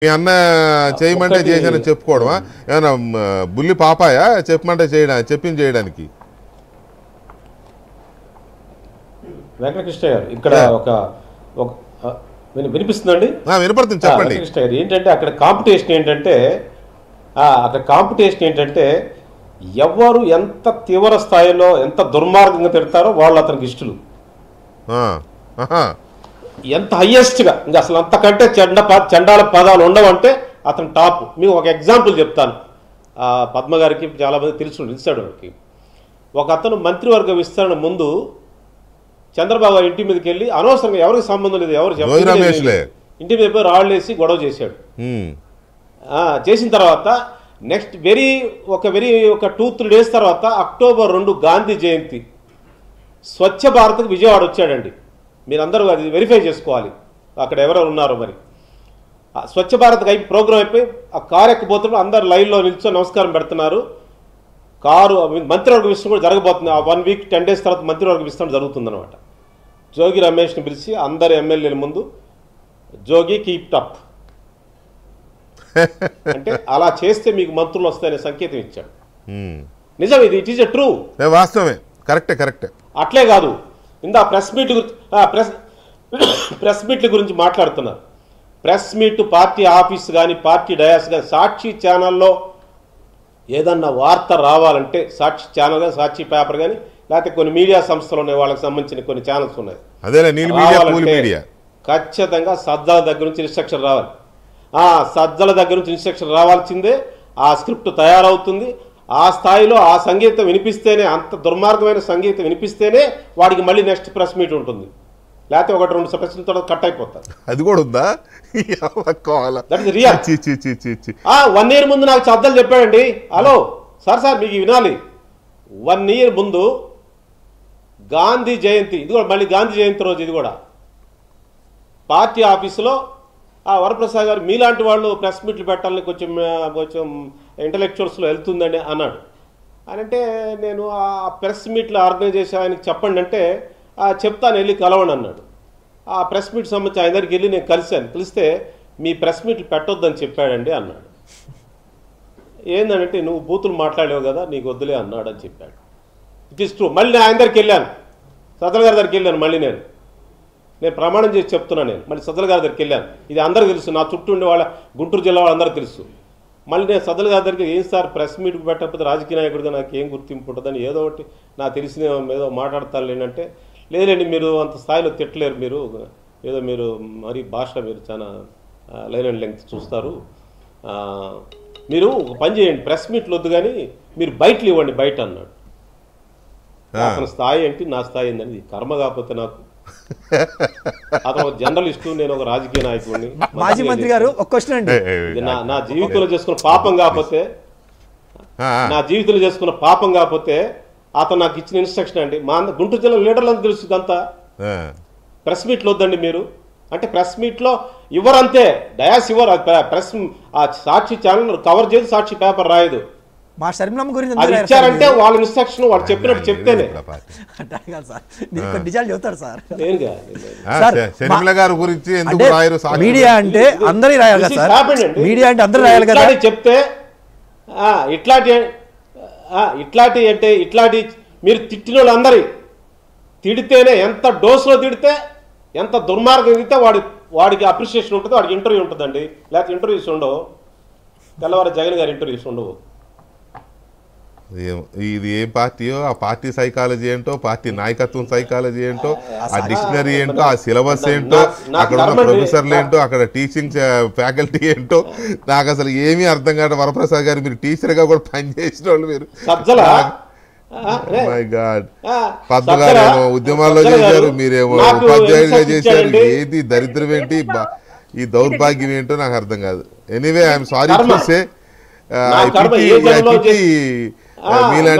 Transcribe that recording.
మీ అన్న చేయమంటే చేశానని చెప్పుకోవడమా ఏమన్నా బుల్లి పాపాయా చెప్పమంటే చెప్పింది చేయడానికి? వెంకటకృష్ణ గారు ఇక్కడ వినిపిస్తుందండి? వినపడుతుంది, చెప్పండి. వెంకటకృష్ణ గారు ఏంటంటే అక్కడ కాంపిటీషన్ ఏంటంటే ఎవరు ఎంత తీవ్ర స్థాయిలో ఎంత దుర్మార్గంగా తిడతారో వాళ్ళు అతనికి ఇష్టలు, ఎంత హయ్యెస్ట్గా ఇంకా అసలు అంతకంటే చండాల పదాలు ఉండవంటే అతను టాప్. మీకు ఒక ఎగ్జాంపుల్ చెప్తాను. పద్మ గారికి చాలామంది తెలిసాడు. వారికి ఒక అతను మంత్రివర్గ విస్తరణ ముందు చంద్రబాబు గారి ఇంటి మీదకి వెళ్ళి అనవసరంగా ఎవరికి సంబంధం లేదు, ఎవరు ఇంటి మీద పోయి రాళ్ళు వేసి గొడవ చేశాడు. చేసిన తర్వాత నెక్స్ట్ ఒక 2-3 డేస్ తర్వాత అక్టోబర్ 2 గాంధీ జయంతి, స్వచ్ఛ భారత్కి విజయవాడ వచ్చాడండి. మీరందరూ అది వెరిఫై చేసుకోవాలి అక్కడ ఎవరెవరు ఉన్నారో. మరి స్వచ్ఛ భారత్ ప్రోగ్రాం అయిపోయి ఆ కారు ఎక్కబోతున్నప్పుడు అందరు లైన్లో నిల్చొని నమస్కారం పెడుతున్నారు. కారు మంత్రివర్గ విస్తరణ కూడా జరగబోతుంది. 1 వీక్ 10 డేస్ తర్వాత మంత్రివర్గ విస్తరణ జరుగుతుందన్నమాట. జోగి రమేష్ని పిలిచి అందరి ఎమ్మెల్యేల ముందు జోగి కీప్ అప్ అంటే అలా చేస్తే మీకు మంత్రులు వస్తాయనే సంకేతం ఇచ్చాడు. నిజం, ఇట్ ఈస్ ఎ ట్రూ, వాస్తవమే, కరెక్టే. అట్లే కాదు, ఇందా ప్రెస్ మీట్ల గురించి మాట్లాడుతున్నారు. ప్రెస్ మీట్ పార్టీ ఆఫీస్ కానీ పార్టీ డయాస్ కానీ సాక్షి ఛానల్లో ఏదన్నా వార్త రావాలంటే సాక్షి ఛానల్ కానీ సాక్షి పేపర్ కానీ లేకపోతే కొన్ని మీడియా సంస్థలు ఉన్నాయి, వాళ్ళకి సంబంధించిన కొన్ని ఛానల్స్ ఉన్నాయి, ఖచ్చితంగా సజ్జల దగ్గర నుంచి ఇన్స్ట్రక్షన్ రావాలి. సజ్జల దగ్గర నుంచి ఇన్స్ట్రక్షన్ రావాల్సిందే. ఆ స్క్రిప్ట్ తయారవుతుంది. ఆ స్థాయిలో ఆ సంగీతం వినిపిస్తేనే, అంత దుర్మార్గమైన సంగీతం వినిపిస్తేనే వాడికి మళ్ళీ నెక్స్ట్ ప్రెస్ మీట్ ఉంటుంది. లేకపోతే 1-2 ప్రశ్నలతో కట్ అయిపోతారు. అది కూడా ఉందా? That is real. 1 year ముందు నాకు సజ్జలు చెప్పాడండి. హలో సార్ మీకు వినాలి. 1 year ముందు గాంధీ జయంతి, ఇది కూడా మళ్ళీ గాంధీ జయంతి రోజు, ఇది కూడా పార్టీ ఆఫీసులో వరప్రసాద్ గారు మీలాంటి వాళ్ళు ప్రెస్ మీట్లు పెట్టాలని కొంచెం ఇంటలెక్చువల్స్లో వెళ్తుందని అన్నాడు. అని అంటే నేను ఆ ప్రెస్ మీట్లు ఆర్గనైజ్ చేసి ఆయనకి చెప్పండి అంటే చెప్తాను, వెళ్ళి కలవండి అన్నాడు. ఆ ప్రెస్ మీట్ సంబంధించి ఆయన దగ్గరికి వెళ్ళి నేను కలిస్తే మీ ప్రెస్ మీట్లు పెట్టొద్దని చెప్పాడండి అన్నాడు. ఏంటంటే నువ్వు బూతులు మాట్లాడేవు కదా, నీకు వద్దులే అన్నాడు అని చెప్పాడు. It is true. మళ్ళీ నేను ఆయన దగ్గరికి వెళ్ళాను, సజ్జల గారి దగ్గరికి వెళ్ళాను. మళ్ళీ నేను ప్రమాణం చేసి చెప్తున్నాను. నేను మళ్ళీ సజ్జల గారి దగ్గరికి వెళ్ళాను. ఇది అందరికీ తెలుసు, నా చుట్టూ ఉండే వాళ్ళ గుంటూరు జిల్లా వాళ్ళందరికీ తెలుసు. మళ్ళీ నేను సజ్జల గారి దగ్గరికి ఏం సార్ ప్రెస్ మీట్కి పెట్టకపోతే రాజకీయ నాయకుడిగా నాకు ఏం గుర్తింపు ఉంటుందని ఏదో ఒకటి నాకు తెలిసిన ఏదో మాట్లాడతాను లేనంటే, లేదండి మీరు అంత స్థాయిలో తిట్టలేరు, మీరు మరీ భాష మీరు చాలా లైన్ అండ్ లెంగ్త్ చూస్తారు, మీరు ఒక పని చేయండి, ప్రెస్ మీట్లు వద్దు కానీ మీరు బయటలు ఇవ్వండి బయట అన్నాడు. అతని స్థాయి ఏంటి నా స్థాయి ఏందని కర్మ కాకపోతే నాకు. అతను ఒక జర్నలిస్టు, నేను ఒక రాజకీయ నాయకుడిని. మాజీ మంత్రి గారు ఒక క్వశ్చన్ అండి, నా జీవితంలో చేసుకున్న పాపం కాకపోతే అతను నాకు ఇచ్చిన ఇన్స్ట్రక్షన్ అండి. మా గుంటూరు జిల్లా లీడర్లంతా తెలుసు ఇదంతా. ప్రెస్ మీట్లు వద్దండి మీరు అంటే ప్రెస్ మీట్లో ఇవ్వరంతే, డయాస్ ఇవ్వరు. ప్రెస్ సాక్షి ఛానల్ కవర్ చేసి సాక్షి పేపర్ రాయదు. మా శర్మిలమ్మ గురించి అది ఇచ్చారంటే వాళ్ళ ఇన్స్ట్రక్షన్ వాడు చెప్పినట్టు చెప్తేనే. చెప్తాడు సార్. మీడియా అంటే అందరూ రాయాలి కదా సార్, మీడియా అంటే అందరూ రాయాలి కదా. చెప్తే ఇట్లాంటి మీరు తిట్టిన వాళ్ళందరి తిడితేనే, ఎంత డోస్లో తిడితే, ఎంత దుర్మార్గం తిడితే వాడికి అప్రిషియేషన్ ఉంటుంది, వాడికి ఇంటర్వ్యూ ఉంటుందండి. లేకపోతే ఇంటర్వ్యూస్ ఉండవు. తెల్లవారు జగన్ గారి ఇంటర్వ్యూస్ ఉండవు. ఇది ఏ పార్టీయో, ఆ పార్టీ సైకాలజీ ఏంటో, పార్టీ నాయకత్వం సైకాలజీ ఏంటో, ఆ డిక్షనరీ ఏంటో, ఆ సిలబస్ ఏంటో, అక్కడ ఉన్న ప్రొఫెసర్లు ఏంటో, అక్కడ టీచింగ్ ఫ్యాకల్టీ ఏంటో నాకు అసలు ఏమీ అర్థం కాదు. వరప్రసాద్ గారు మీరు టీచర్గా కూడా పనిచేసిన వాళ్ళు, మీరు మై గాడ్. పద్మ గారేమో ఉద్యమాల్లో చేశారు, మీరేమో ఉపాధ్యాయుడిగా చేశారు. ఏది దరిద్రం ఏంటి, ఈ దౌర్భాగ్యం ఏంటో నాకు అర్థం కాదు. Anyway I'm sorry to say మీలాంటి